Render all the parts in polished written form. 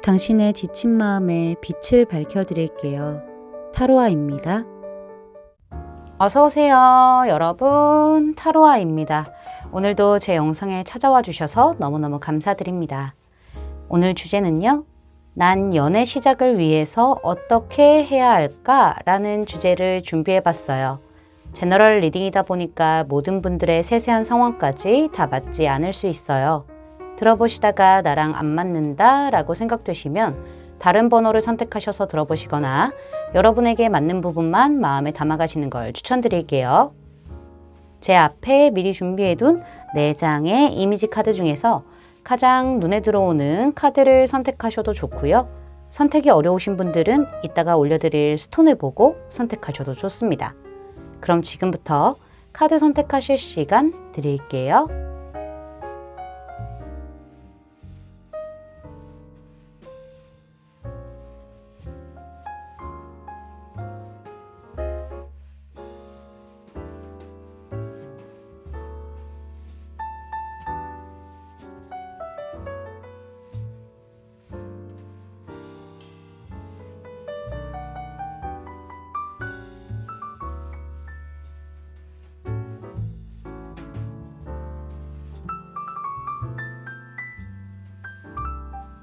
당신의 지친 마음에 빛을 밝혀드릴게요. 타로아입니다. 어서오세요 여러분, 타로아입니다. 오늘도 제 영상에 찾아와 주셔서 너무너무 감사드립니다. 오늘 주제는요, 난 연애 시작을 위해서 어떻게 해야 할까? 라는 주제를 준비해 봤어요. 제너럴 리딩이다 보니까 모든 분들의 세세한 상황까지 다 맞지 않을 수 있어요. 들어보시다가 나랑 안 맞는다 라고 생각되시면 다른 번호를 선택하셔서 들어보시거나 여러분에게 맞는 부분만 마음에 담아가시는 걸 추천드릴게요. 제 앞에 미리 준비해둔 4장의 이미지 카드 중에서 가장 눈에 들어오는 카드를 선택하셔도 좋고요. 선택이 어려우신 분들은 이따가 올려드릴 스톤을 보고 선택하셔도 좋습니다. 그럼 지금부터 카드 선택하실 시간 드릴게요.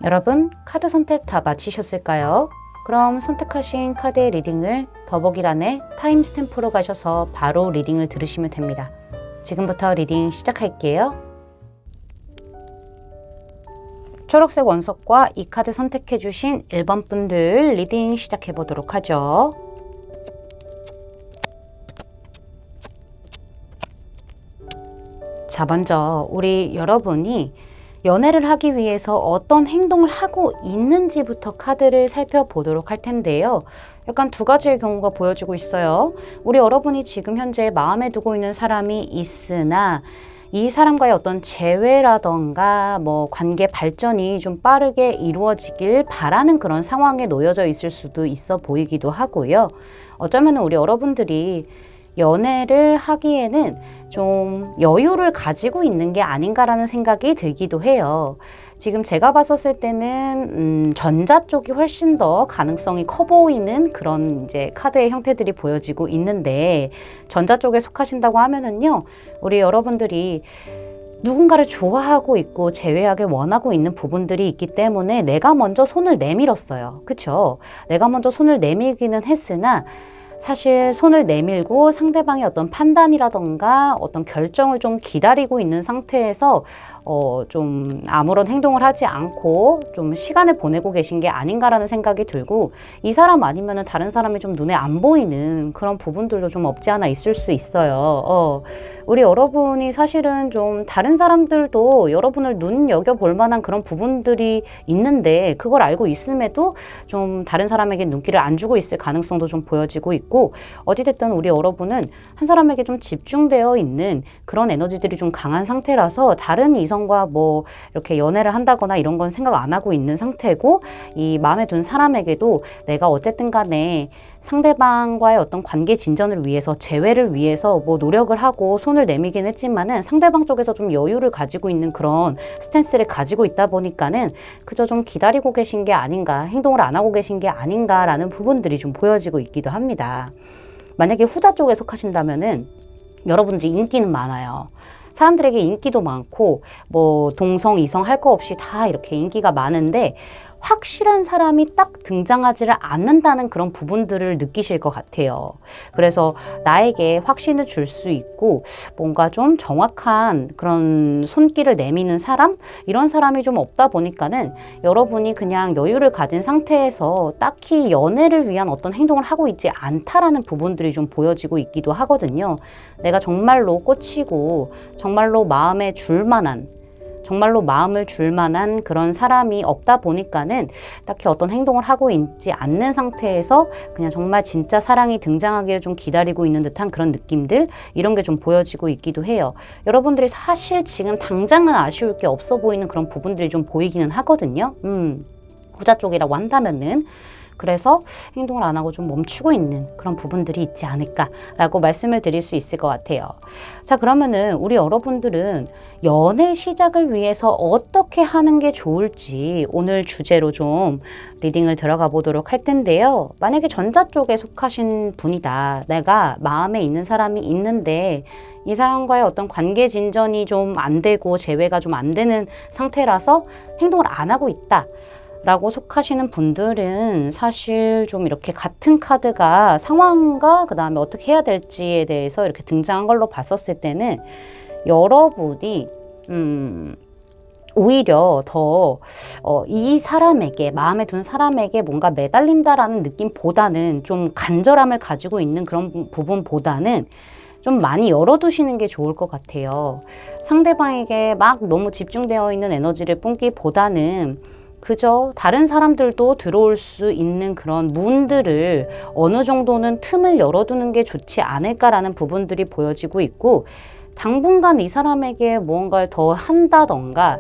여러분, 카드 선택 다 마치셨을까요? 그럼 선택하신 카드의 리딩을 더보기란에 타임스탬프로 가셔서 바로 리딩을 들으시면 됩니다. 지금부터 리딩 시작할게요. 초록색 원석과 이 카드 선택해주신 1번 분들 리딩 시작해보도록 하죠. 자, 먼저 우리 여러분이 연애를 하기 위해서 어떤 행동을 하고 있는지부터 카드를 살펴보도록 할 텐데요. 약간 두 가지의 경우가 보여지고 있어요. 우리 여러분이 지금 현재 마음에 두고 있는 사람이 있으나 이 사람과의 어떤 재회라던가 관계 발전이 좀 빠르게 이루어지길 바라는 그런 상황에 놓여져 있을 수도 있어 보이기도 하고요. 어쩌면 우리 여러분들이 연애를 하기에는 좀 여유를 가지고 있는 게 아닌가라는 생각이 들기도 해요. 지금 제가 봤었을 때는 전자 쪽이 훨씬 더 가능성이 커 보이는 그런 이제 카드의 형태들이 보여지고 있는데, 전자 쪽에 속하신다고 하면은요, 우리 여러분들이 누군가를 좋아하고 있고 재회하길 원하고 있는 부분들이 있기 때문에 내가 먼저 손을 내밀었어요. 그쵸? 내가 먼저 손을 내밀기는 했으나 사실 손을 내밀고 상대방의 어떤 판단이라던가 어떤 결정을 좀 기다리고 있는 상태에서 좀 아무런 행동을 하지 않고 좀 시간을 보내고 계신 게 아닌가라는 생각이 들고, 이 사람 아니면은 다른 사람이 좀 눈에 안 보이는 그런 부분들도 좀 없지 않아 있을 수 있어요. 우리 여러분이 사실은 좀 다른 사람들도 여러분을 눈여겨볼 만한 그런 부분들이 있는데, 그걸 알고 있음에도 좀 다른 사람에게 눈길을 안 주고 있을 가능성도 좀 보여지고 있고, 어찌됐든 우리 여러분은 한 사람에게 좀 집중되어 있는 그런 에너지들이 좀 강한 상태라서 다른 이성과 이렇게 연애를 한다거나 이런 건 생각 안 하고 있는 상태고, 이 마음에 든 사람에게도 내가 어쨌든 간에 상대방과의 어떤 관계 진전을 위해서, 재회를 위해서 노력을 하고 손을 내밀긴 했지만은 상대방 쪽에서 좀 여유를 가지고 있는 그런 스탠스를 가지고 있다 보니까는 그저 좀 기다리고 계신 게 아닌가, 행동을 안 하고 계신 게 아닌가라는 부분들이 좀 보여지고 있기도 합니다. 만약에 후자 쪽에 속하신다면은 여러분들이 인기는 많아요. 사람들에게 인기도 많고 동성, 이성 할 거 없이 다 이렇게 인기가 많은데 확실한 사람이 딱 등장하지를 않는다는 그런 부분들을 느끼실 것 같아요. 그래서 나에게 확신을 줄 수 있고 뭔가 좀 정확한 그런 손길을 내미는 사람? 이런 사람이 좀 없다 보니까는 여러분이 그냥 여유를 가진 상태에서 딱히 연애를 위한 어떤 행동을 하고 있지 않다라는 부분들이 좀 보여지고 있기도 하거든요. 내가 정말로 꽂히고 정말로 마음에 줄 만한, 정말로 마음을 줄 만한 그런 사람이 없다 보니까는 딱히 어떤 행동을 하고 있지 않는 상태에서 그냥 정말 진짜 사랑이 등장하기를 좀 기다리고 있는 듯한 그런 느낌들, 이런 게 좀 보여지고 있기도 해요. 여러분들이 사실 지금 당장은 아쉬울 게 없어 보이는 그런 부분들이 좀 보이기는 하거든요. 후자 쪽이라고 한다면은. 그래서 행동을 안 하고 좀 멈추고 있는 그런 부분들이 있지 않을까라고 말씀을 드릴 수 있을 것 같아요. 자, 그러면은 우리 여러분들은 연애 시작을 위해서 어떻게 하는 게 좋을지 오늘 주제로 좀 리딩을 들어가 보도록 할 텐데요. 만약에 전자 쪽에 속하신 분이다. 내가 마음에 있는 사람이 있는데 이 사람과의 어떤 관계 진전이 좀 안 되고 재회가 좀 안 되는 상태라서 행동을 안 하고 있다 라고 속하시는 분들은 사실 좀 이렇게 같은 카드가 상황과 그 다음에 어떻게 해야 될지에 대해서 이렇게 등장한 걸로 봤었을 때는 여러분이 오히려 더 이 사람에게, 마음에 든 사람에게 뭔가 매달린다라는 느낌보다는 좀 간절함을 가지고 있는 그런 부분보다는 좀 많이 열어두시는 게 좋을 것 같아요. 상대방에게 막 너무 집중되어 있는 에너지를 뿜기보다는 그저 다른 사람들도 들어올 수 있는 그런 문들을 어느 정도는 틈을 열어두는 게 좋지 않을까라는 부분들이 보여지고 있고, 당분간 이 사람에게 무언가를 더 한다던가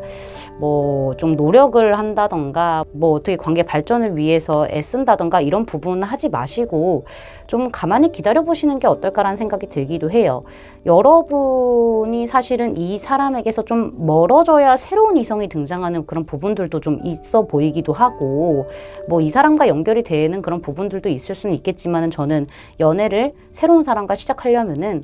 뭐 좀 노력을 한다던가 뭐 어떻게 관계 발전을 위해서 애쓴다던가 이런 부분은 하지 마시고 좀 가만히 기다려 보시는 게 어떨까라는 생각이 들기도 해요. 여러분이 사실은 이 사람에게서 좀 멀어져야 새로운 이성이 등장하는 그런 부분들도 좀 있어 보이기도 하고, 뭐 이 사람과 연결이 되는 그런 부분들도 있을 수는 있겠지만은 저는 연애를 새로운 사람과 시작하려면은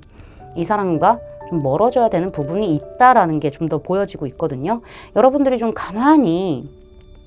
이 사람과 좀 멀어져야 되는 부분이 있다라는 게 좀 더 보여지고 있거든요. 여러분들이 좀 가만히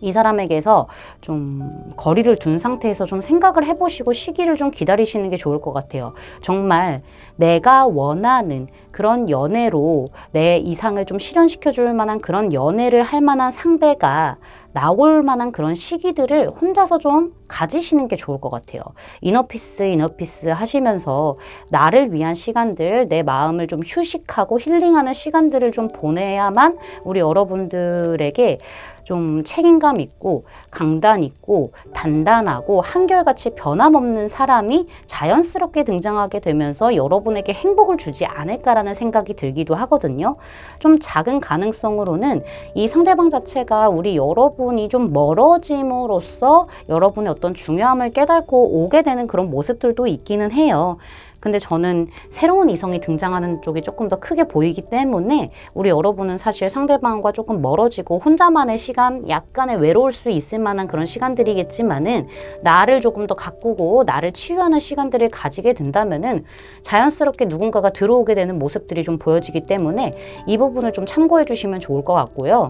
이 사람에게서 좀 거리를 둔 상태에서 좀 생각을 해보시고 시기를 좀 기다리시는 게 좋을 것 같아요. 정말 내가 원하는 그런 연애로 내 이상을 좀 실현시켜 줄 만한 그런 연애를 할 만한 상대가 나올 만한 그런 시기들을 혼자서 좀 가지시는 게 좋을 것 같아요. 이너피스 하시면서 나를 위한 시간들, 내 마음을 좀 휴식하고 힐링하는 시간들을 좀 보내야만 우리 여러분들에게 좀 책임감 있고 강단 있고 단단하고 한결같이 변함없는 사람이 자연스럽게 등장하게 되면서 여러분에게 행복을 주지 않을까라는 생각이 들기도 하거든요. 좀 작은 가능성으로는 이 상대방 자체가 우리 여러분이 좀 멀어짐으로써 여러분의 어떤 중요함을 깨닫고 오게 되는 그런 모습들도 있기는 해요. 근데 저는 새로운 이성이 등장하는 쪽이 조금 더 크게 보이기 때문에 우리 여러분은 사실 상대방과 조금 멀어지고 혼자만의 시간, 약간의 외로울 수 있을 만한 그런 시간들이겠지만은 나를 조금 더 가꾸고 나를 치유하는 시간들을 가지게 된다면은 자연스럽게 누군가가 들어오게 되는 모습들이 좀 보여지기 때문에 이 부분을 좀 참고해 주시면 좋을 것 같고요.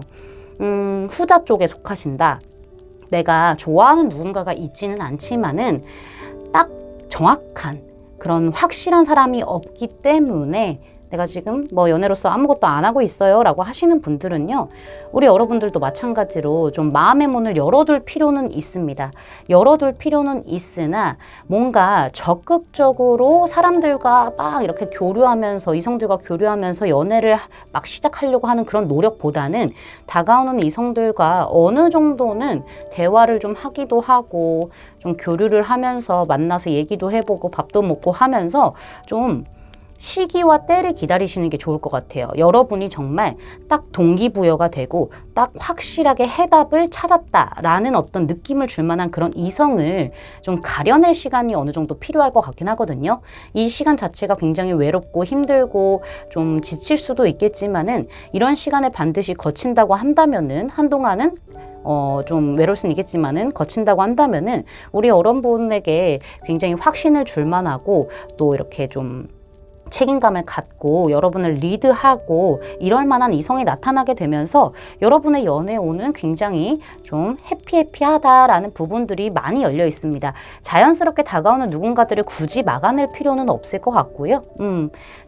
후자 쪽에 속하신다. 내가 좋아하는 누군가가 있지는 않지만은 딱 정확한 그런 확실한 사람이 없기 때문에 내가 지금 뭐 연애로서 아무것도 안 하고 있어요 라고 하시는 분들은요, 우리 여러분들도 마찬가지로 좀 마음의 문을 열어둘 필요는 있습니다. 열어둘 필요는 있으나 뭔가 적극적으로 사람들과 막 이렇게 교류하면서, 이성들과 교류하면서 연애를 막 시작하려고 하는 그런 노력보다는 다가오는 이성들과 어느 정도는 대화를 좀 하기도 하고 좀 교류를 하면서 만나서 얘기도 해보고 밥도 먹고 하면서 좀 시기와 때를 기다리시는 게 좋을 것 같아요. 여러분이 정말 딱 동기부여가 되고 딱 확실하게 해답을 찾았다라는 어떤 느낌을 줄 만한 그런 이성을 좀 가려낼 시간이 어느 정도 필요할 것 같긴 하거든요. 이 시간 자체가 굉장히 외롭고 힘들고 좀 지칠 수도 있겠지만은 이런 시간을 반드시 거친다고 한다면은 한동안은 좀 외로울 수는 있겠지만은 거친다고 한다면은 우리 여러분에게 굉장히 확신을 줄 만하고 또 이렇게 좀 책임감을 갖고 여러분을 리드하고 이럴 만한 이성이 나타나게 되면서 여러분의 연애운은 굉장히 좀 해피하다라는 부분들이 많이 열려 있습니다. 자연스럽게 다가오는 누군가들을 굳이 막아낼 필요는 없을 것 같고요.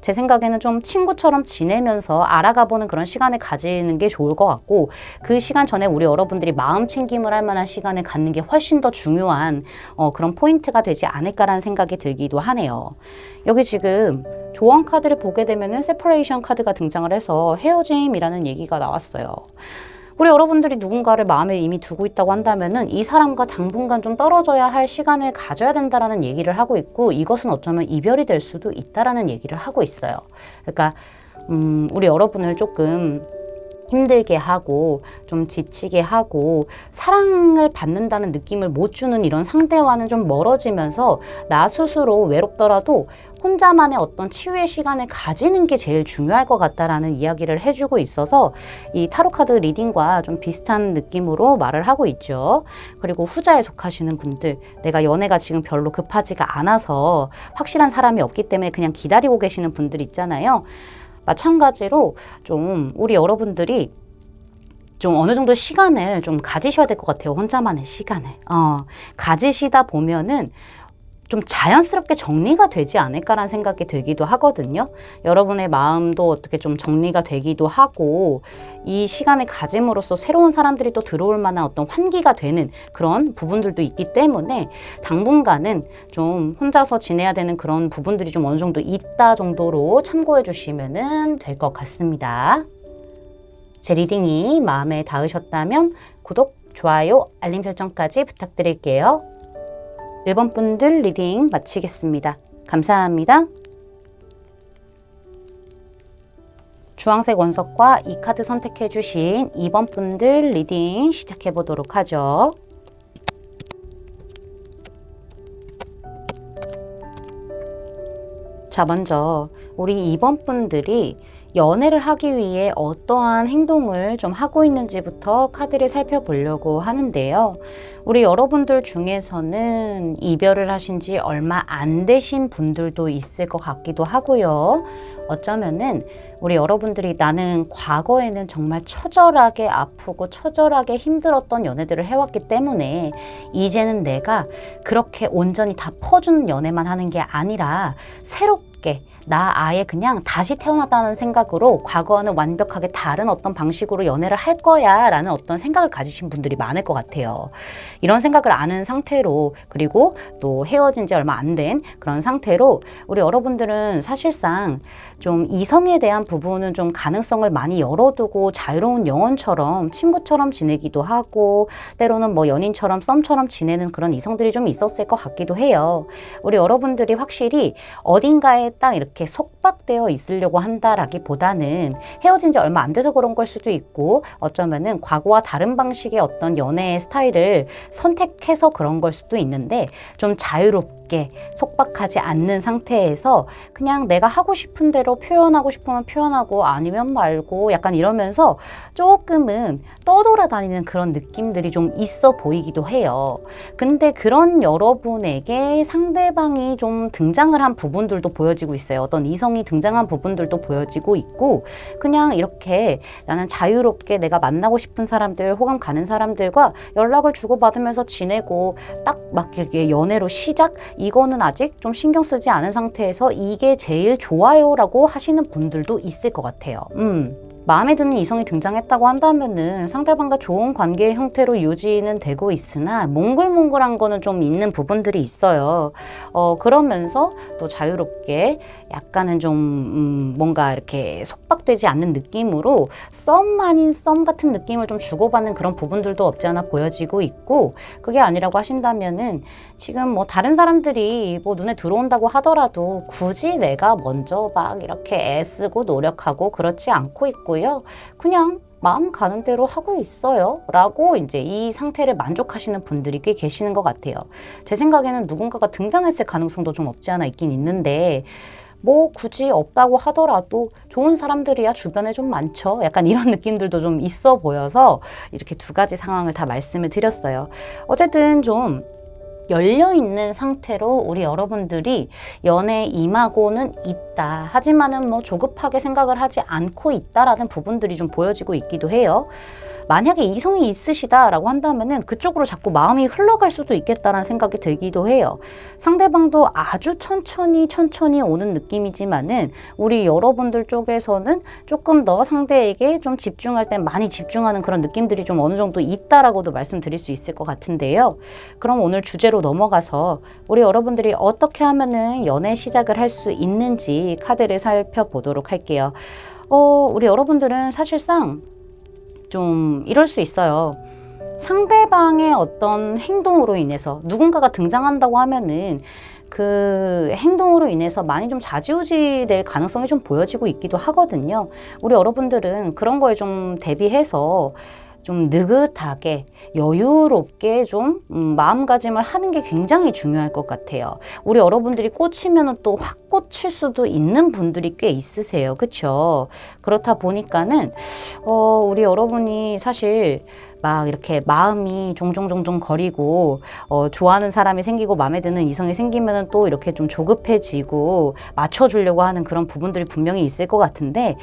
제 생각에는 좀 친구처럼 지내면서 알아가보는 그런 시간을 가지는 게 좋을 것 같고, 그 시간 전에 우리 여러분들이 마음 챙김을 할 만한 시간을 갖는 게 훨씬 더 중요한 그런 포인트가 되지 않을까라는 생각이 들기도 하네요. 여기 지금 조언 카드를 보게 되면은 세퍼레이션 카드가 등장을 해서 헤어짐이라는 얘기가 나왔어요. 우리 여러분들이 누군가를 마음에 이미 두고 있다고 한다면은 이 사람과 당분간 좀 떨어져야 할 시간을 가져야 된다라는 얘기를 하고 있고, 이것은 어쩌면 이별이 될 수도 있다라는 얘기를 하고 있어요. 그러니까 우리 여러분을 조금 힘들게 하고 좀 지치게 하고 사랑을 받는다는 느낌을 못 주는 이런 상대와는 좀 멀어지면서 나 스스로 외롭더라도 혼자만의 어떤 치유의 시간을 가지는 게 제일 중요할 것 같다라는 이야기를 해주고 있어서 이 타로카드 리딩과 좀 비슷한 느낌으로 말을 하고 있죠. 그리고 후자에 속하시는 분들, 내가 연애가 지금 별로 급하지가 않아서 확실한 사람이 없기 때문에 그냥 기다리고 계시는 분들 있잖아요. 마찬가지로 좀 우리 여러분들이 좀 어느 정도 시간을 좀 가지셔야 될 것 같아요. 혼자만의 시간을. 가지시다 보면은 좀 자연스럽게 정리가 되지 않을까라는 생각이 들기도 하거든요. 여러분의 마음도 어떻게 좀 정리가 되기도 하고 이 시간을 가짐으로써 새로운 사람들이 또 들어올 만한 어떤 환기가 되는 그런 부분들도 있기 때문에 당분간은 좀 혼자서 지내야 되는 그런 부분들이 좀 어느 정도 있다 정도로 참고해 주시면 될 것 같습니다. 제 리딩이 마음에 닿으셨다면 구독, 좋아요, 알림 설정까지 부탁드릴게요. 1번 분들 리딩 마치겠습니다. 감사합니다. 주황색 원석과 이 카드 선택해 주신 2번 분들 리딩 시작해 보도록 하죠. 자, 먼저 우리 2번 분들이 연애를 하기 위해 어떠한 행동을 좀 하고 있는지부터 카드를 살펴보려고 하는데요. 우리 여러분들 중에서는 이별을 하신 지 얼마 안 되신 분들도 있을 것 같기도 하고요. 어쩌면은 우리 여러분들이 나는 과거에는 정말 처절하게 아프고 처절하게 힘들었던 연애들을 해왔기 때문에 이제는 내가 그렇게 온전히 다 퍼주는 연애만 하는 게 아니라 새롭게 나 아예 그냥 다시 태어났다는 생각으로 과거와는 완벽하게 다른 어떤 방식으로 연애를 할 거야 라는 어떤 생각을 가지신 분들이 많을 것 같아요. 이런 생각을 아는 상태로, 그리고 또 헤어진 지 얼마 안 된 그런 상태로 우리 여러분들은 사실상 좀 이성에 대한 부분은 좀 가능성을 많이 열어두고 자유로운 영혼처럼 친구처럼 지내기도 하고 때로는 뭐 연인처럼 썸처럼 지내는 그런 이성들이 좀 있었을 것 같기도 해요. 우리 여러분들이 확실히 어딘가에 딱 이렇게 속박되어 있으려고 한다라기보다는 헤어진 지 얼마 안 돼서 그런 걸 수도 있고 어쩌면은 과거와 다른 방식의 어떤 연애의 스타일을 선택해서 그런 걸 수도 있는데 좀 자유롭게 속박하지 않는 상태에서 그냥 내가 하고 싶은 대로 표현하고 싶으면 표현하고 아니면 말고 약간 이러면서 조금은 떠돌아다니는 그런 느낌들이 좀 있어 보이기도 해요. 근데 그런 여러분에게 상대방이 좀 등장을 한 부분들도 보여지고 있어요. 어떤 이성이 등장한 부분들도 보여지고 있고 그냥 이렇게 나는 자유롭게 내가 만나고 싶은 사람들, 호감 가는 사람들과 연락을 주고받으면서 지내고 딱 막 이렇게 연애로 시작? 이거는 아직 좀 신경 쓰지 않은 상태에서 이게 제일 좋아요 라고 하시는 분들도 있을 것 같아요. 마음에 드는 이성이 등장했다고 한다면은 상대방과 좋은 관계의 형태로 유지는 되고 있으나 몽글몽글한 거는 좀 있는 부분들이 있어요. 그러면서 또 자유롭게 약간은 좀 뭔가 이렇게 속박되지 않는 느낌으로 썸 아닌 썸 같은 느낌을 좀 주고받는 그런 부분들도 없지 않아 보여지고 있고 그게 아니라고 하신다면은 지금 뭐 다른 사람들이 뭐 눈에 들어온다고 하더라도 굳이 내가 먼저 막 이렇게 애쓰고 노력하고 그렇지 않고 있고요. 그냥 마음 가는 대로 하고 있어요 라고 이제 이 상태를 만족하시는 분들이 꽤 계시는 것 같아요. 제 생각에는 누군가가 등장했을 가능성도 좀 없지 않아 있긴 있는데 뭐 굳이 없다고 하더라도 좋은 사람들이야 주변에 좀 많죠. 약간 이런 느낌들도 좀 있어 보여서 이렇게 두 가지 상황을 다 말씀을 드렸어요. 어쨌든 좀 열려있는 상태로 우리 여러분들이 연애에 임하고는 있다. 하지만은 뭐 조급하게 생각을 하지 않고 있다라는 부분들이 좀 보여지고 있기도 해요. 만약에 이성이 있으시다라고 한다면은 그쪽으로 자꾸 마음이 흘러갈 수도 있겠다라는 생각이 들기도 해요. 상대방도 아주 천천히 오는 느낌이지만은 우리 여러분들 쪽에서는 조금 더 상대에게 좀 집중할 때 많이 집중하는 그런 느낌들이 좀 어느 정도 있다라고도 말씀드릴 수 있을 것 같은데요. 그럼 오늘 주제로 넘어가서 우리 여러분들이 어떻게 하면은 연애 시작을 할 수 있는지 카드를 살펴보도록 할게요. 우리 여러분들은 사실상 좀 이럴 수 있어요. 상대방의 어떤 행동으로 인해서 누군가가 등장한다고 하면은 그 행동으로 인해서 많이 좀 좌지우지 될 가능성이 좀 보여지고 있기도 하거든요. 우리 여러분들은 그런 거에 좀 대비해서 좀 느긋하게 여유롭게 좀 마음가짐을 하는 게 굉장히 중요할 것 같아요. 우리 여러분들이 꽂히면 또 확 꽂힐 수도 있는 분들이 꽤 있으세요. 그렇죠? 그렇다 보니까는 우리 여러분이 사실 막 이렇게 마음이 종종 거리고 좋아하는 사람이 생기고 마음에 드는 이성이 생기면은 또 이렇게 좀 조급해지고 맞춰주려고 하는 그런 부분들이 분명히 있을 것 같은데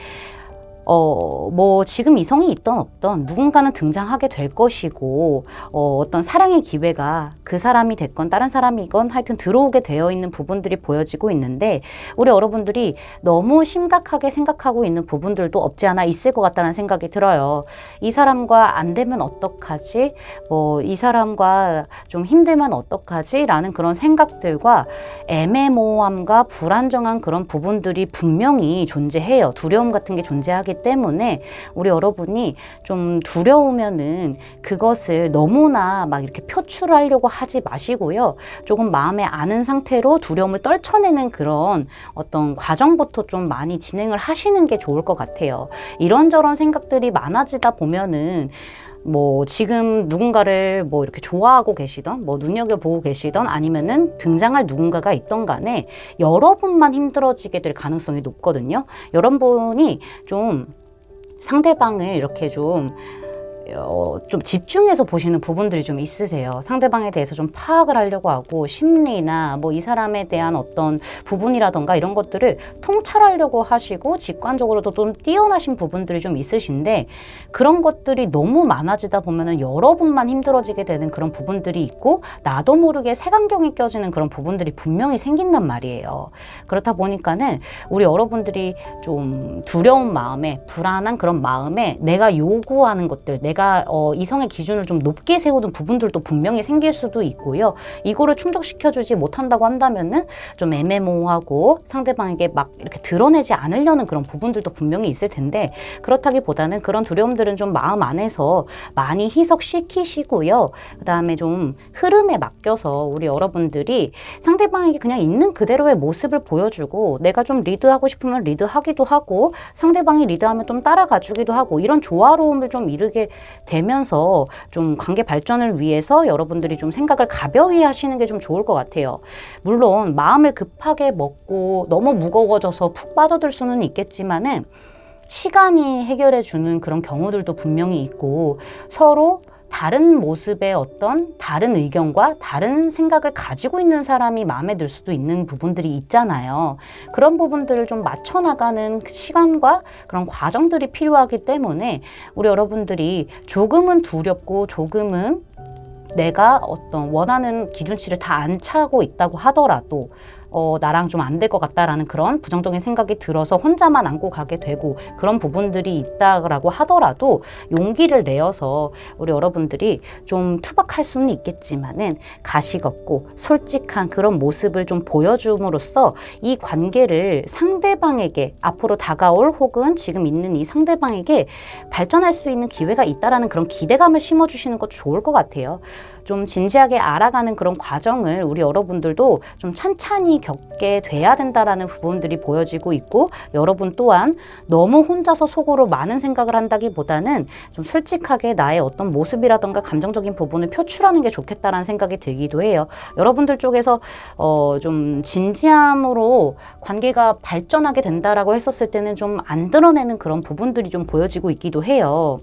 뭐 지금 이성이 있던 없던 누군가는 등장하게 될 것이고 어떤 사랑의 기회가 그 사람이 됐건 다른 사람이건 하여튼 들어오게 되어 있는 부분들이 보여지고 있는데 우리 여러분들이 너무 심각하게 생각하고 있는 부분들도 없지 않아 있을 것 같다는 생각이 들어요. 이 사람과 안 되면 어떡하지? 뭐 이 사람과 좀 힘들면 어떡하지? 라는 그런 생각들과 애매모호함과 불안정한 그런 부분들이 분명히 존재해요. 두려움 같은 게 존재하기 때문에 우리 여러분이 좀 두려우면은 그것을 너무나 막 이렇게 표출하려고 하지 마시고요. 조금 마음에 아는 상태로 두려움을 떨쳐내는 그런 어떤 과정부터 좀 많이 진행을 하시는 게 좋을 것 같아요. 이런저런 생각들이 많아지다 보면은 뭐 지금 누군가를 뭐 이렇게 좋아하고 계시던 뭐 눈여겨보고 계시던 아니면은 등장할 누군가가 있던 간에 여러분만 힘들어지게 될 가능성이 높거든요. 여러분이 좀 상대방을 이렇게 좀 집중해서 보시는 부분들이 좀 있으세요. 상대방에 대해서 좀 파악을 하려고 하고 심리나 뭐 이 사람에 대한 어떤 부분이라던가 이런 것들을 통찰하려고 하시고 직관적으로도 좀 뛰어나신 부분들이 좀 있으신데 그런 것들이 너무 많아지다 보면은 여러분만 힘들어지게 되는 그런 부분들이 있고 나도 모르게 색안경이 껴지는 그런 부분들이 분명히 생긴단 말이에요. 그렇다 보니까는 우리 여러분들이 좀 두려운 마음에 불안한 그런 마음에 내가 요구하는 것들 내가 이성의 기준을 좀 높게 세우는 부분들도 분명히 생길 수도 있고요. 이거를 충족시켜주지 못한다고 한다면은 좀 애매모호하고 상대방에게 막 이렇게 드러내지 않으려는 그런 부분들도 분명히 있을 텐데 그렇다기보다는 그런 두려움들은 좀 마음 안에서 많이 희석시키시고요. 그 다음에 좀 흐름에 맡겨서 우리 여러분들이 상대방에게 그냥 있는 그대로의 모습을 보여주고 내가 좀 리드하고 싶으면 리드하기도 하고 상대방이 리드하면 좀 따라가주기도 하고 이런 조화로움을 좀 이루게 되면서 좀 관계 발전을 위해서 여러분들이 좀 생각을 가벼이 하시는 게 좀 좋을 것 같아요. 물론 마음을 급하게 먹고 너무 무거워져서 푹 빠져들 수는 있겠지만은 시간이 해결해 주는 그런 경우들도 분명히 있고 서로 다른 모습의 어떤 다른 의견과 다른 생각을 가지고 있는 사람이 마음에 들 수도 있는 부분들이 있잖아요. 그런 부분들을 좀 맞춰나가는 시간과 그런 과정들이 필요하기 때문에 우리 여러분들이 조금은 두렵고 조금은 내가 어떤 원하는 기준치를 다 안 차고 있다고 하더라도 나랑 좀 안 될 것 같다라는 그런 부정적인 생각이 들어서 혼자만 안고 가게 되고 그런 부분들이 있다고 하더라도 용기를 내어서 우리 여러분들이 좀 투박할 수는 있겠지만은 가식 없고 솔직한 그런 모습을 좀 보여줌으로써 이 관계를 상대방에게 앞으로 다가올 혹은 지금 있는 이 상대방에게 발전할 수 있는 기회가 있다라는 그런 기대감을 심어주시는 것도 좋을 것 같아요. 좀 진지하게 알아가는 그런 과정을 우리 여러분들도 좀 찬찬히 겪게 돼야 된다라는 부분들이 보여지고 있고 여러분 또한 너무 혼자서 속으로 많은 생각을 한다기보다는 좀 솔직하게 나의 어떤 모습이라던가 감정적인 부분을 표출하는 게 좋겠다라는 생각이 들기도 해요. 여러분들 쪽에서 좀 진지함으로 관계가 발전하게 된다라고 했었을 때는 좀 안 드러내는 그런 부분들이 좀 보여지고 있기도 해요.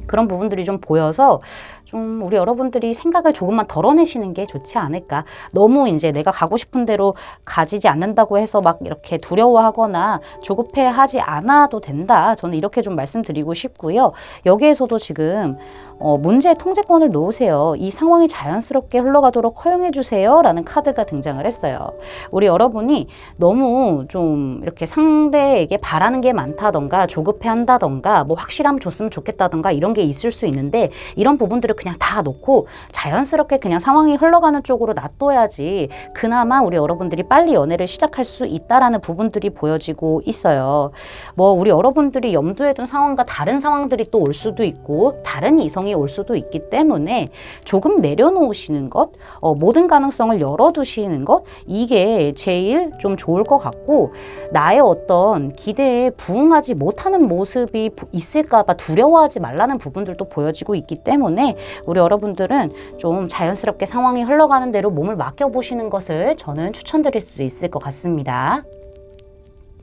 그런 부분들이 좀 보여서 좀 우리 여러분들이 생각을 조금만 덜어내시는 게 좋지 않을까. 너무 이제 내가 가고 싶은 대로 가지지 않는다고 해서 막 이렇게 두려워하거나 조급해하지 않아도 된다. 저는 이렇게 좀 말씀드리고 싶고요. 여기에서도 지금 문제의 통제권을 놓으세요. 이 상황이 자연스럽게 흘러가도록 허용해 주세요. 라는 카드가 등장을 했어요. 우리 여러분이 너무 좀 이렇게 상대에게 바라는 게 많다던가 조급해 한다던가 뭐 확실하면 줬으면 좋겠다던가 이런 게 있을 수 있는데 이런 부분들을 그냥 다 놓고 자연스럽게 그냥 상황이 흘러가는 쪽으로 놔둬야지 그나마 우리 여러분들이 빨리 연애를 시작할 수 있다라는 부분들이 보여지고 있어요. 뭐 우리 여러분들이 염두에 둔 상황과 다른 상황들이 또 올 수도 있고 다른 이성이 올 수도 있기 때문에 조금 내려놓으시는 것, 모든 가능성을 열어두시는 것, 이게 제일 좀 좋을 것 같고, 나의 어떤 기대에 부응하지 못하는 모습이 있을까봐 두려워하지 말라는 부분들도 보여지고 있기 때문에 우리 여러분들은 좀 자연스럽게 상황이 흘러가는 대로 몸을 맡겨보시는 것을 저는 추천드릴 수 있을 것 같습니다.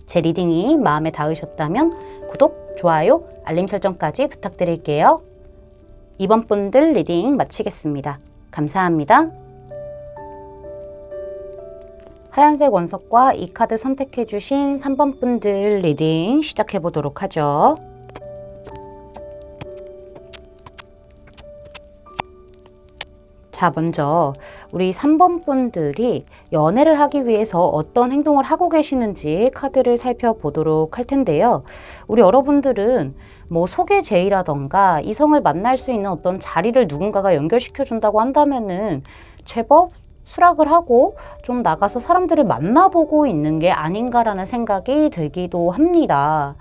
제 리딩이 마음에 닿으셨다면 구독, 좋아요, 알림 설정까지 부탁드릴게요. 이번 분들 리딩 마치겠습니다. 감사합니다. 하얀색 원석과 이 카드 선택해주신 3번 분들 리딩 시작해보도록 하죠. 자, 먼저 우리 3번 분들이 연애를 하기 위해서 어떤 행동을 하고 계시는지 카드를 살펴보도록 할 텐데요. 우리 여러분들은 뭐 소개 제의라던가 이성을 만날 수 있는 어떤 자리를 누군가가 연결시켜 준다고 한다면은 제법 수락을 하고 좀 나가서 사람들을 만나보고 있는 게 아닌가라는 생각이 들기도 합니다.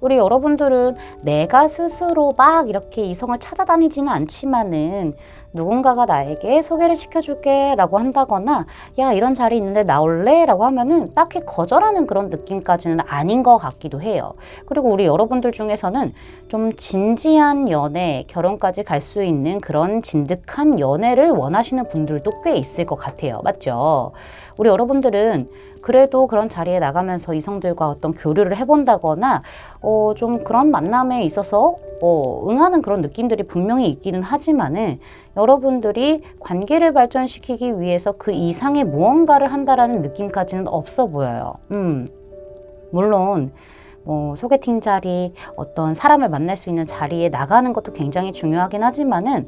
우리 여러분들은 내가 스스로 막 이렇게 이성을 찾아다니지는 않지만은 누군가가 나에게 소개를 시켜줄게 라고 한다거나 야 이런 자리 있는데 나올래? 라고 하면은 딱히 거절하는 그런 느낌까지는 아닌 것 같기도 해요. 그리고 우리 여러분들 중에서는 좀 진지한 연애, 결혼까지 갈 수 있는 그런 진득한 연애를 원하시는 분들도 꽤 있을 것 같아요. 맞죠? 우리 여러분들은 그래도 그런 자리에 나가면서 이성들과 어떤 교류를 해본다거나 좀 그런 만남에 있어서 응하는 그런 느낌들이 분명히 있기는 하지만은 여러분들이 관계를 발전시키기 위해서 그 이상의 무언가를 한다라는 느낌까지는 없어 보여요. 물론 소개팅 자리, 어떤 사람을 만날 수 있는 자리에 나가는 것도 굉장히 중요하긴 하지만은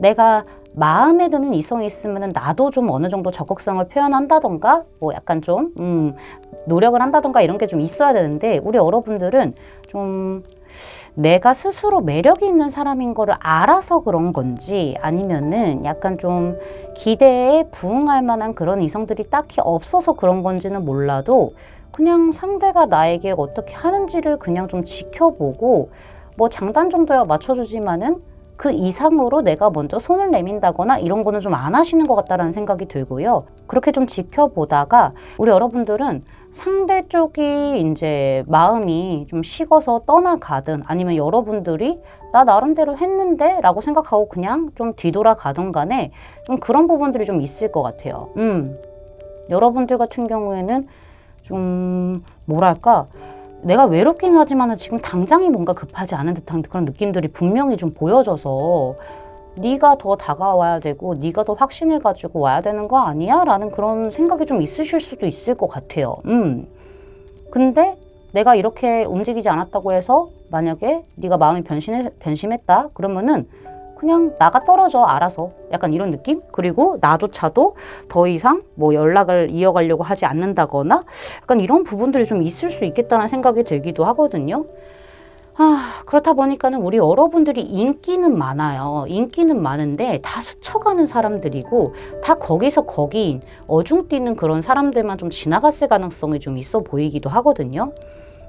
내가 마음에 드는 이성이 있으면 나도 좀 어느 정도 적극성을 표현한다던가 약간 좀 노력을 한다던가 이런 게 좀 있어야 되는데 우리 여러분들은 좀 내가 스스로 매력이 있는 사람인 거를 알아서 그런 건지 아니면은 약간 좀 기대에 부응할 만한 그런 이성들이 딱히 없어서 그런 건지는 몰라도 그냥 상대가 나에게 어떻게 하는지를 그냥 좀 지켜보고 뭐 장단 정도야 맞춰주지만은 그 이상으로 내가 먼저 손을 내민다거나 이런 거는 좀 안 하시는 것 같다라는 생각이 들고요. 그렇게 좀 지켜보다가 우리 여러분들은 상대 쪽이 이제 마음이 좀 식어서 떠나가든 아니면 여러분들이 나 나름대로 했는데 라고 생각하고 그냥 좀 뒤돌아가든 간에 좀 그런 부분들이 좀 있을 것 같아요. 여러분들 같은 경우에는 좀 뭐랄까 내가 외롭긴 하지만 지금 당장이 뭔가 급하지 않은 듯한 그런 느낌들이 분명히 좀 보여져서 네가 더 다가와야 되고 네가 더 확신을 가지고 와야 되는 거 아니야? 라는 그런 생각이 좀 있으실 수도 있을 것 같아요. 근데 내가 이렇게 움직이지 않았다고 해서 만약에 네가 마음이 변심했다 그러면은 그냥 나가 떨어져 알아서 약간 이런 느낌? 그리고 나조차도 더 이상 뭐 연락을 이어가려고 하지 않는다거나 약간 이런 부분들이 좀 있을 수 있겠다는 생각이 들기도 하거든요. 그렇다 보니까는 우리 여러분들이 인기는 많아요. 인기는 많은데 다 스쳐가는 사람들이고 다 거기서 거기인 어중뛰는 그런 사람들만 좀 지나갔을 가능성이 좀 있어 보이기도 하거든요.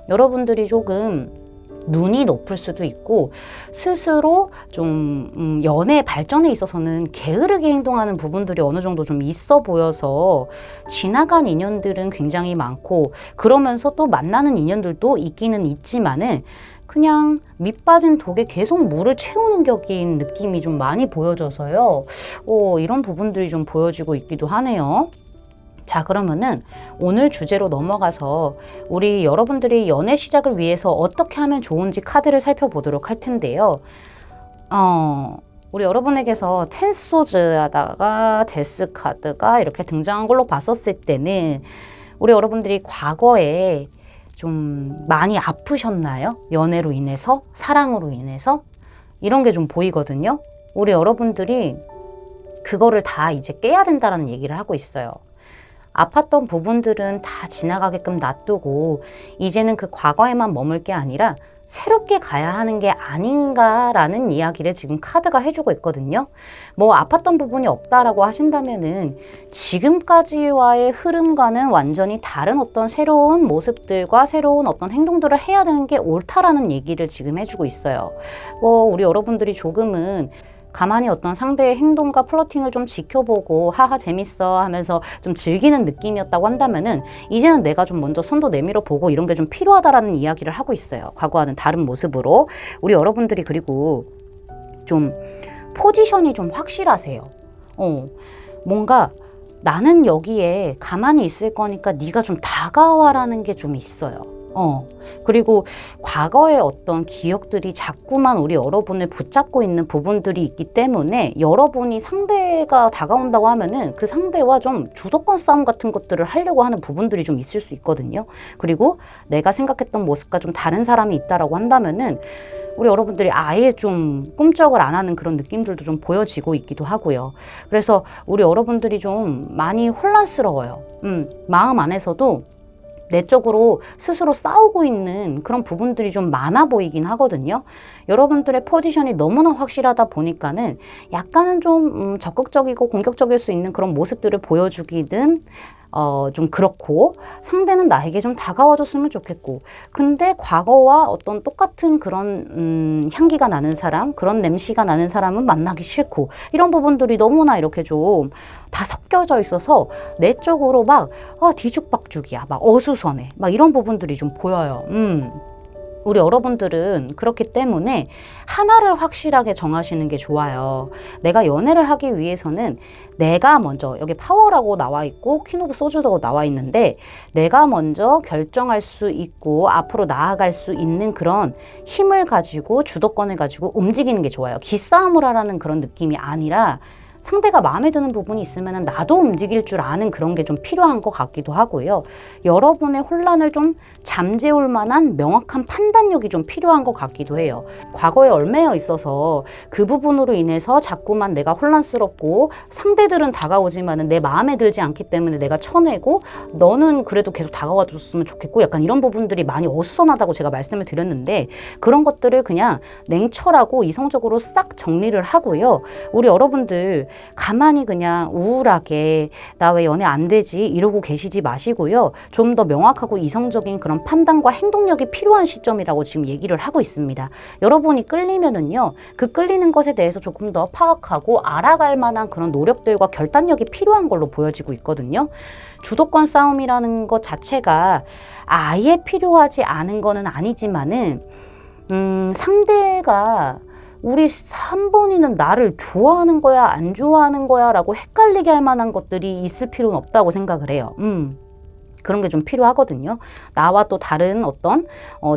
여러분들이 조금 눈이 높을 수도 있고 스스로 좀 연애 발전에 있어서는 게으르게 행동하는 부분들이 어느 정도 좀 있어 보여서 지나간 인연들은 굉장히 많고 그러면서 또 만나는 인연들도 있기는 있지만은 그냥 밑 빠진 독에 계속 물을 채우는 격인 느낌이 좀 많이 보여져서요. 이런 부분들이 좀 보여지고 있기도 하네요. 자, 그러면은 오늘 주제로 넘어가서 우리 여러분들이 연애 시작을 위해서 어떻게 하면 좋은지 카드를 살펴보도록 할 텐데요. 우리 여러분에게서 텐소즈하다가 데스 카드가 이렇게 등장한 걸로 봤었을 때는 우리 여러분들이 과거에 좀 많이 아프셨나요? 연애로 인해서? 사랑으로 인해서? 이런 게 좀 보이거든요. 우리 여러분들이 그거를 다 이제 깨야 된다라는 얘기를 하고 있어요. 아팠던 부분들은 다 지나가게끔 놔두고 이제는 그 과거에만 머물 게 아니라 새롭게 가야 하는 게 아닌가라는 이야기를 지금 카드가 해주고 있거든요. 뭐 아팠던 부분이 없다라고 하신다면은 지금까지와의 흐름과는 완전히 다른 어떤 새로운 모습들과 새로운 어떤 행동들을 해야 되는 게 옳다라는 얘기를 지금 해주고 있어요. 뭐 우리 여러분들이 조금은 가만히 어떤 상대의 행동과 플러팅을 좀 지켜보고 하하 재밌어 하면서 좀 즐기는 느낌이었다고 한다면은 이제는 내가 좀 먼저 손도 내밀어 보고 이런 게 좀 필요하다라는 이야기를 하고 있어요. 과거와는 다른 모습으로. 우리 여러분들이 그리고 좀 포지션이 좀 확실하세요. 뭔가 나는 여기에 가만히 있을 거니까 네가 좀 다가와라는 게 좀 있어요. 그리고 과거의 어떤 기억들이 자꾸만 우리 여러분을 붙잡고 있는 부분들이 있기 때문에 여러분이 상대가 다가온다고 하면은 그 상대와 좀 주도권 싸움 같은 것들을 하려고 하는 부분들이 좀 있을 수 있거든요. 그리고 내가 생각했던 모습과 좀 다른 사람이 있다라고 한다면은 우리 여러분들이 아예 좀 꿈쩍을 안 하는 그런 느낌들도 좀 보여지고 있기도 하고요. 그래서 우리 여러분들이 좀 많이 혼란스러워요. 마음 안에서도 내적으로 스스로 싸우고 있는 그런 부분들이 좀 많아 보이긴 하거든요. 여러분들의 포지션이 너무나 확실하다 보니까는 약간은 좀 적극적이고 공격적일 수 있는 그런 모습들을 보여주기는 좀 그렇고, 상대는 나에게 좀 다가와줬으면 좋겠고, 근데 과거와 어떤 똑같은 그런 향기가 나는 사람, 그런 냄새가 나는 사람은 만나기 싫고, 이런 부분들이 너무나 이렇게 좀 다 섞여져 있어서 내적으로 막 뒤죽박죽이야, 막 어수선해, 막 이런 부분들이 좀 보여요. 우리 여러분들은 그렇기 때문에 하나를 확실하게 정하시는 게 좋아요. 내가 연애를 하기 위해서는 내가 먼저, 여기 파워라고 나와 있고 퀸 오브 소주도 나와 있는데, 내가 먼저 결정할 수 있고 앞으로 나아갈 수 있는 그런 힘을 가지고 주도권을 가지고 움직이는 게 좋아요. 기싸움을 하라는 그런 느낌이 아니라 상대가 마음에 드는 부분이 있으면 나도 움직일 줄 아는 그런 게 좀 필요한 것 같기도 하고요. 여러분의 혼란을 좀 잠재울 만한 명확한 판단력이 좀 필요한 것 같기도 해요. 과거에 얽매여 있어서 그 부분으로 인해서 자꾸만 내가 혼란스럽고 상대들은 다가오지만은 내 마음에 들지 않기 때문에 내가 쳐내고, 너는 그래도 계속 다가와줬으면 좋겠고, 약간 이런 부분들이 많이 어수선하다고 제가 말씀을 드렸는데, 그런 것들을 그냥 냉철하고 이성적으로 싹 정리를 하고요. 우리 여러분들 가만히 그냥 우울하게 나 왜 연애 안 되지 이러고 계시지 마시고요. 좀 더 명확하고 이성적인 그런 판단과 행동력이 필요한 시점이라고 지금 얘기를 하고 있습니다. 여러분이 끌리면은요, 그 끌리는 것에 대해서 조금 더 파악하고 알아갈 만한 그런 노력들과 결단력이 필요한 걸로 보여지고 있거든요. 주도권 싸움이라는 것 자체가 아예 필요하지 않은 거는 아니지만은 상대가 우리 3번이는 나를 좋아하는 거야 안 좋아하는 거야 라고 헷갈리게 할 만한 것들이 있을 필요는 없다고 생각을 해요. 그런 게 좀 필요하거든요. 나와 또 다른 어떤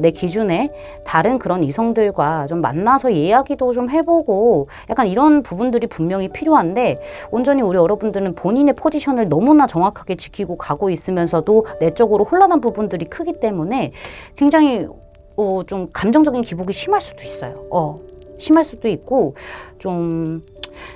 내 기준에 다른 그런 이성들과 좀 만나서 이야기도 좀 해보고, 약간 이런 부분들이 분명히 필요한데, 온전히 우리 여러분들은 본인의 포지션을 너무나 정확하게 지키고 가고 있으면서도 내적으로 혼란한 부분들이 크기 때문에 굉장히 좀 감정적인 기복이 심할 수도 있어요. 심할 수도 있고, 좀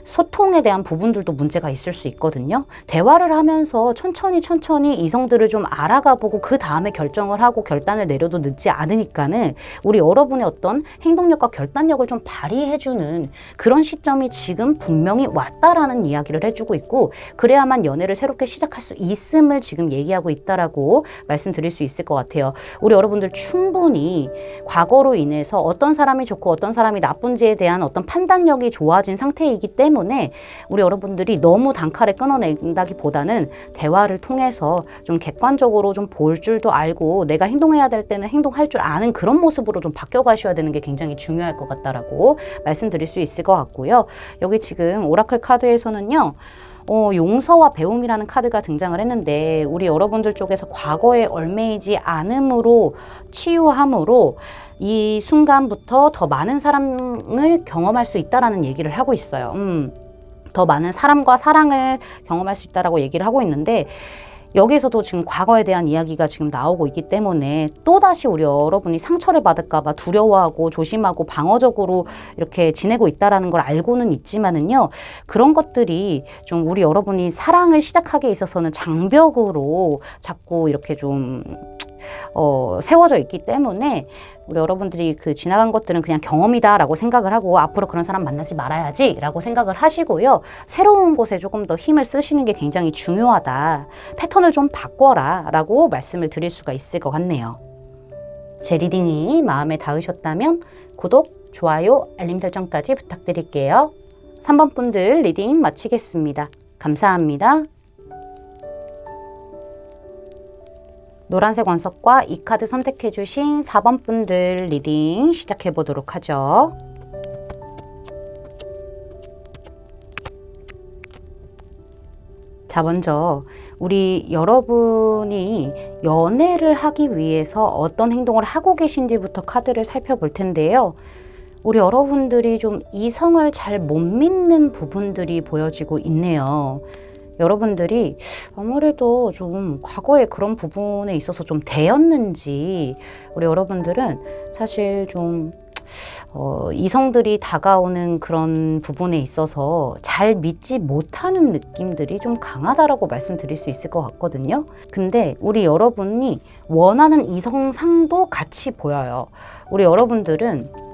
소통에 대한 부분들도 문제가 있을 수 있거든요. 대화를 하면서 천천히 이성들을 좀 알아가 보고 그 다음에 결정을 하고 결단을 내려도 늦지 않으니까는 우리 여러분의 어떤 행동력과 결단력을 좀 발휘해주는 그런 시점이 지금 분명히 왔다라는 이야기를 해주고 있고, 그래야만 연애를 새롭게 시작할 수 있음을 지금 얘기하고 있다라고 말씀드릴 수 있을 것 같아요. 우리 여러분들 충분히 과거로 인해서 어떤 사람이 좋고 어떤 사람이 나쁜지에 대한 어떤 판단력이 좋아진 상태이기 때문에 우리 여러분들이 너무 단칼에 끊어낸다기보다는 대화를 통해서 좀 객관적으로 좀 볼 줄도 알고, 내가 행동해야 될 때는 행동할 줄 아는 그런 모습으로 좀 바뀌어가셔야 되는 게 굉장히 중요할 것 같다라고 말씀드릴 수 있을 것 같고요. 여기 지금 오라클 카드에서는요, 용서와 배움이라는 카드가 등장을 했는데, 우리 여러분들 쪽에서 과거에 얽매이지 않음으로 치유함으로 이 순간부터 더 많은 사랑을 경험할 수 있다라는 얘기를 하고 있어요. 더 많은 사람과 사랑을 경험할 수 있다라고 얘기를 하고 있는데, 여기서도 지금 과거에 대한 이야기가 지금 나오고 있기 때문에 또다시 우리 여러분이 상처를 받을까봐 두려워하고 조심하고 방어적으로 이렇게 지내고 있다라는 걸 알고는 있지만은요, 그런 것들이 좀 우리 여러분이 사랑을 시작하기에 있어서는 장벽으로 자꾸 이렇게 좀 세워져 있기 때문에 우리 여러분들이 그 지나간 것들은 그냥 경험이다 라고 생각을 하고 앞으로 그런 사람 만나지 말아야지 라고 생각을 하시고요. 새로운 곳에 조금 더 힘을 쓰시는 게 굉장히 중요하다. 패턴을 좀 바꿔라 라고 말씀을 드릴 수가 있을 것 같네요. 제 리딩이 마음에 닿으셨다면 구독, 좋아요, 알림 설정까지 부탁드릴게요. 3번 분들 리딩 마치겠습니다. 감사합니다. 노란색 원석과 이 카드 선택해 주신 4번 분들 리딩 시작해 보도록 하죠. 자, 먼저 우리 여러분이 연애를 하기 위해서 어떤 행동을 하고 계신지부터 카드를 살펴볼 텐데요. 우리 여러분들이 좀 이성을 잘 못 믿는 부분들이 보여지고 있네요. 여러분들이 아무래도 좀 과거에 그런 부분에 있어서 좀 대였는지 우리 여러분들은 사실 좀 이성들이 다가오는 그런 부분에 있어서 잘 믿지 못하는 느낌들이 좀 강하다라고 말씀드릴 수 있을 것 같거든요. 근데 우리 여러분이 원하는 이성상도 같이 보여요. 우리 여러분들은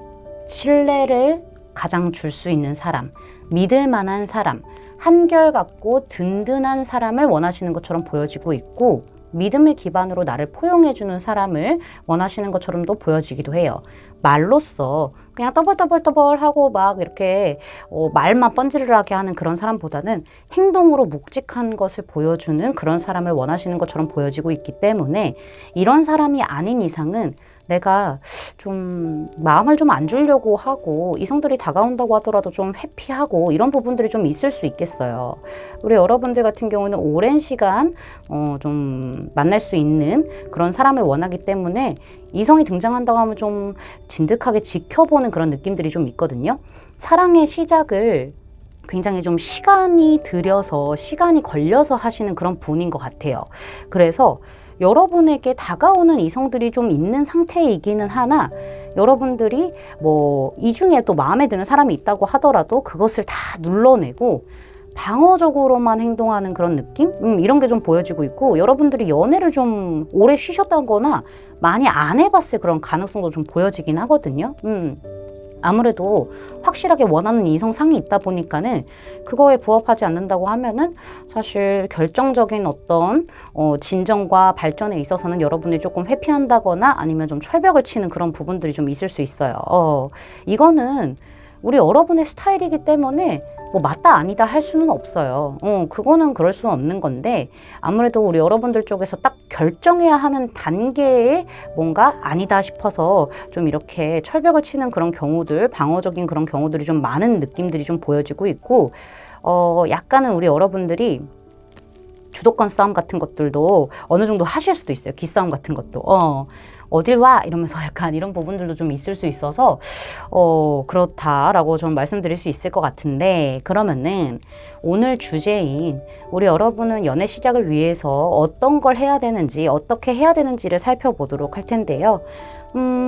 신뢰를 가장 줄 수 있는 사람, 믿을 만한 사람, 한결같고 든든한 사람을 원하시는 것처럼 보여지고 있고 믿음을 기반으로 나를 포용해주는 사람을 원하시는 것처럼도 보여지기도 해요. 말로써 그냥 떠벌떠벌하고 막 이렇게 말만 뻔질하게 하는 그런 사람보다는 행동으로 묵직한 것을 보여주는 그런 사람을 원하시는 것처럼 보여지고 있기 때문에 이런 사람이 아닌 이상은 내가 좀 마음을 좀 안 주려고 하고 이성들이 다가온다고 하더라도 좀 회피하고 이런 부분들이 좀 있을 수 있겠어요. 우리 여러분들 같은 경우는 오랜 시간 좀 만날 수 있는 그런 사람을 원하기 때문에 이성이 등장한다고 하면 좀 진득하게 지켜보는 그런 느낌들이 좀 있거든요. 사랑의 시작을 굉장히 좀 시간이 들여서 시간이 걸려서 하시는 그런 분인 것 같아요. 그래서 여러분에게 다가오는 이성들이 좀 있는 상태이기는 하나 여러분들이 뭐 이 중에 또 마음에 드는 사람이 있다고 하더라도 그것을 다 눌러내고 방어적으로만 행동하는 그런 느낌? 이런 게 좀 보여지고 있고 여러분들이 연애를 좀 오래 쉬셨다거나 많이 안 해봤을 그런 가능성도 좀 보여지긴 하거든요. 아무래도 확실하게 원하는 이성상이 있다 보니까는 그거에 부합하지 않는다고 하면은 사실 결정적인 어떤 진정과 발전에 있어서는 여러분이 조금 회피한다거나 아니면 좀 철벽을 치는 그런 부분들이 좀 있을 수 있어요. 이거는 우리 여러분의 스타일이기 때문에 뭐 맞다 아니다 할 수는 없어요. 그거는 그럴 수는 없는 건데 아무래도 우리 여러분들 쪽에서 딱 결정해야 하는 단계에 뭔가 아니다 싶어서 좀 이렇게 철벽을 치는 그런 경우들, 방어적인 그런 경우들이 좀 많은 느낌들이 좀 보여지고 있고 약간은 우리 여러분들이 주도권 싸움 같은 것들도 어느 정도 하실 수도 있어요. 기싸움 같은 것도. 어딜 와? 이러면서 약간 이런 부분들도 좀 있을 수 있어서 그렇다라고 좀 말씀드릴 수 있을 것 같은데 그러면은 오늘 주제인 우리 여러분은 연애 시작을 위해서 어떤 걸 해야 되는지 어떻게 해야 되는지를 살펴보도록 할 텐데요.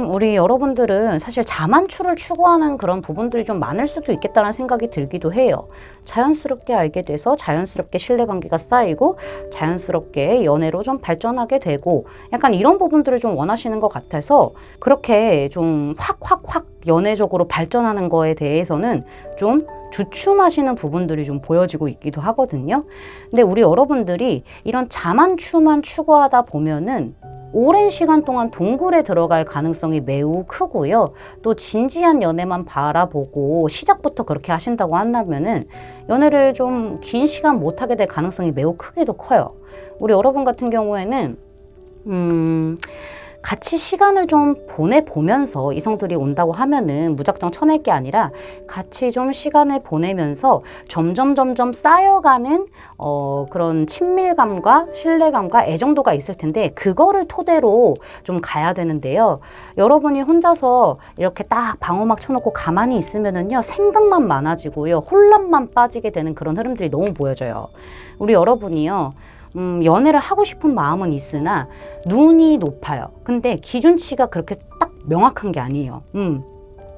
우리 여러분들은 사실 자만추를 추구하는 그런 부분들이 좀 많을 수도 있겠다는 생각이 들기도 해요. 자연스럽게 알게 돼서 자연스럽게 신뢰관계가 쌓이고 자연스럽게 연애로 좀 발전하게 되고 약간 이런 부분들을 좀 원하시는 것 같아서 그렇게 좀 확 연애적으로 발전하는 거에 대해서는 좀 주춤하시는 부분들이 좀 보여지고 있기도 하거든요. 근데 우리 여러분들이 이런 자만추만 추구하다 보면은 오랜 시간 동안 동굴에 들어갈 가능성이 매우 크고요. 또 진지한 연애만 바라보고 시작부터 그렇게 하신다고 한다면은 연애를 좀 긴 시간 못하게 될 가능성이 매우 크기도 커요. 우리 여러분 같은 경우에는 같이 시간을 좀 보내보면서 이성들이 온다고 하면은 무작정 쳐낼 게 아니라 같이 좀 시간을 보내면서 점점 쌓여가는 그런 친밀감과 신뢰감과 애정도가 있을 텐데 그거를 토대로 좀 가야 되는데요. 여러분이 혼자서 이렇게 딱 방어막 쳐놓고 가만히 있으면은요 생각만 많아지고요 혼란만 빠지게 되는 그런 흐름들이 너무 보여져요. 우리 여러분이요. 연애를 하고 싶은 마음은 있으나 눈이 높아요. 근데 기준치가 그렇게 딱 명확한 게 아니에요.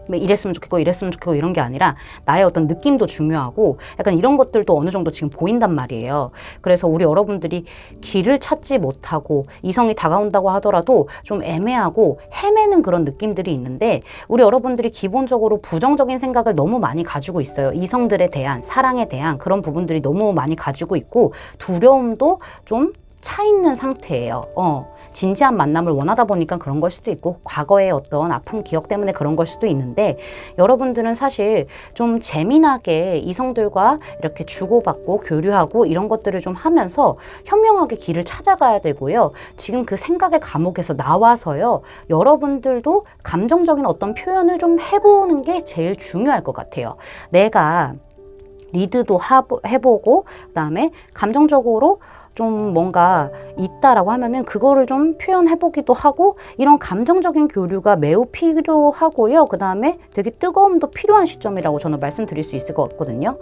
뭐 이랬으면 좋겠고 이랬으면 좋겠고 이런 게 아니라 나의 어떤 느낌도 중요하고 약간 이런 것들도 어느 정도 지금 보인단 말이에요. 그래서 우리 여러분들이 길을 찾지 못하고 이성이 다가온다고 하더라도 좀 애매하고 헤매는 그런 느낌들이 있는데 우리 여러분들이 기본적으로 부정적인 생각을 너무 많이 가지고 있어요. 이성들에 대한, 사랑에 대한 그런 부분들이 너무 많이 가지고 있고 두려움도 좀 차 있는 상태예요. 진지한 만남을 원하다 보니까 그런 걸 수도 있고 과거의 어떤 아픈 기억 때문에 그런 걸 수도 있는데 여러분들은 사실 좀 재미나게 이성들과 이렇게 주고받고 교류하고 이런 것들을 좀 하면서 현명하게 길을 찾아가야 되고요. 지금 그 생각의 감옥에서 나와서요. 여러분들도 감정적인 어떤 표현을 좀 해보는 게 제일 중요할 것 같아요. 내가 리드도 해보고 그다음에 감정적으로 좀 뭔가 있다라고 하면은 그거를 좀 표현해보기도 하고 이런 감정적인 교류가 매우 필요하고요. 그 다음에 되게 뜨거움도 필요한 시점이라고 저는 말씀드릴 수 있을 것 같거든요.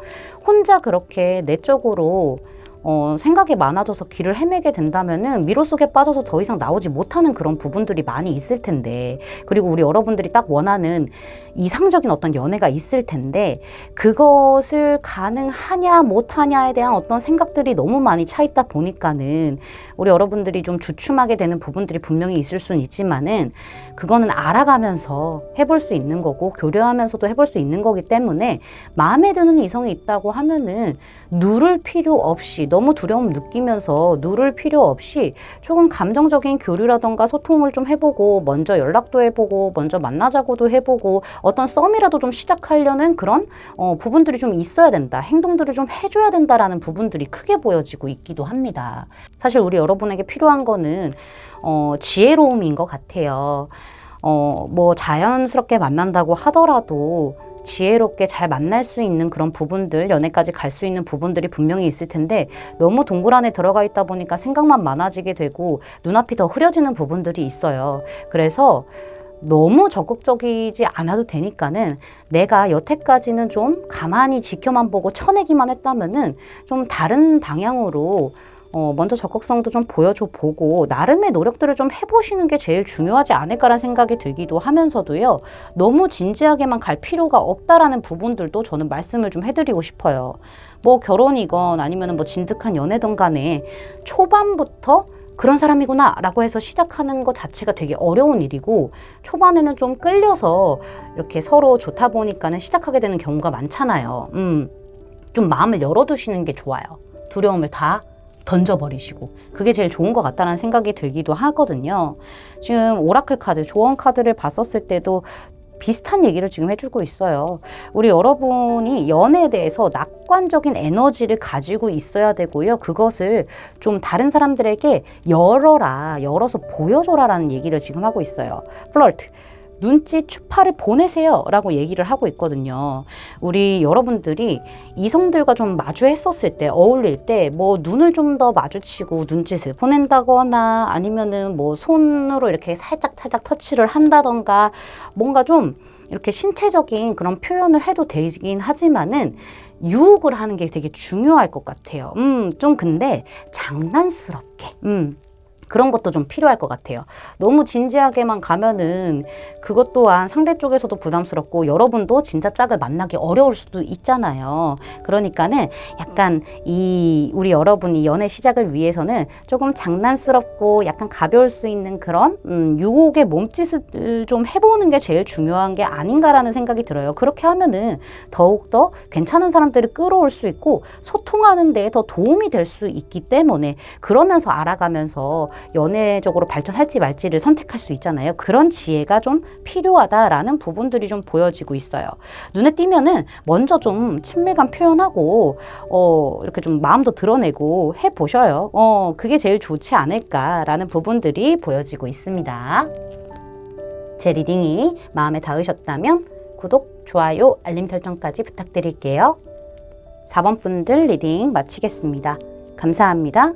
혼자 그렇게 내적으로 생각이 많아져서 길을 헤매게 된다면은 미로 속에 빠져서 더 이상 나오지 못하는 그런 부분들이 많이 있을 텐데 그리고 우리 여러분들이 딱 원하는 이상적인 어떤 연애가 있을 텐데 그것을 가능하냐 못하냐에 대한 어떤 생각들이 너무 많이 차 있다 보니까는 우리 여러분들이 좀 주춤하게 되는 부분들이 분명히 있을 수는 있지만은 그거는 알아가면서 해볼 수 있는 거고 교류하면서도 해볼 수 있는 거기 때문에 마음에 드는 이성이 있다고 하면은 누를 필요 없이 너무 두려움 느끼면서 누를 필요 없이 조금 감정적인 교류라던가 소통을 좀 해보고 먼저 연락도 해보고 먼저 만나자고도 해보고 어떤 썸이라도 좀 시작하려는 그런 부분들이 좀 있어야 된다. 행동들을 좀 해줘야 된다라는 부분들이 크게 보여지고 있기도 합니다. 사실 우리 여러분에게 필요한 거는 지혜로움인 것 같아요. 뭐 자연스럽게 만난다고 하더라도 지혜롭게 잘 만날 수 있는 그런 부분들, 연애까지 갈 수 있는 부분들이 분명히 있을 텐데 너무 동굴 안에 들어가 있다 보니까 생각만 많아지게 되고 눈앞이 더 흐려지는 부분들이 있어요. 그래서 너무 적극적이지 않아도 되니까는 내가 여태까지는 좀 가만히 지켜만 보고 쳐내기만 했다면은 좀 다른 방향으로 먼저 적극성도 좀 보여줘 보고 나름의 노력들을 좀 해보시는 게 제일 중요하지 않을까라는 생각이 들기도 하면서도요. 너무 진지하게만 갈 필요가 없다라는 부분들도 저는 말씀을 좀 해드리고 싶어요. 뭐 결혼이건 아니면 뭐 진득한 연애든 간에 초반부터 그런 사람이구나 라고 해서 시작하는 것 자체가 되게 어려운 일이고 초반에는 좀 끌려서 이렇게 서로 좋다 보니까는 시작하게 되는 경우가 많잖아요. 좀 마음을 열어두시는 게 좋아요. 두려움을 다 던져버리시고 그게 제일 좋은 것 같다는 생각이 들기도 하거든요. 지금 오라클 카드, 조언 카드를 봤었을 때도 비슷한 얘기를 지금 해주고 있어요. 우리 여러분이 연애에 대해서 낙관적인 에너지를 가지고 있어야 되고요. 그것을 좀 다른 사람들에게 열어서 보여줘라 라는 얘기를 지금 하고 있어요. 플러트. 눈치 추파를 보내세요 라고 얘기를 하고 있거든요. 우리 여러분들이 이성들과 좀 마주했었을 때 어울릴 때 뭐 눈을 좀 더 마주치고 눈짓을 보낸다거나 아니면은 뭐 손으로 이렇게 살짝 터치를 한다던가 뭔가 좀 이렇게 신체적인 그런 표현을 해도 되긴 하지만은 유혹을 하는 게 되게 중요할 것 같아요. 좀 근데 장난스럽게 그런 것도 좀 필요할 것 같아요. 너무 진지하게만 가면은 그것 또한 상대 쪽에서도 부담스럽고 여러분도 진짜 짝을 만나기 어려울 수도 있잖아요. 그러니까는 약간 우리 여러분이 연애 시작을 위해서는 조금 장난스럽고 약간 가벼울 수 있는 그런 유혹의 몸짓을 좀 해보는 게 제일 중요한 게 아닌가라는 생각이 들어요. 그렇게 하면은 더욱더 괜찮은 사람들을 끌어올 수 있고 소통하는 데에 더 도움이 될 수 있기 때문에 그러면서 알아가면서 연애적으로 발전할지 말지를 선택할 수 있잖아요. 그런 지혜가 좀 필요하다라는 부분들이 좀 보여지고 있어요. 눈에 띄면은 먼저 좀 친밀감 표현하고 이렇게 좀 마음도 드러내고 해보셔요. 그게 제일 좋지 않을까라는 부분들이 보여지고 있습니다. 제 리딩이 마음에 닿으셨다면 구독, 좋아요, 알림 설정까지 부탁드릴게요. 4번 분들 리딩 마치겠습니다. 감사합니다.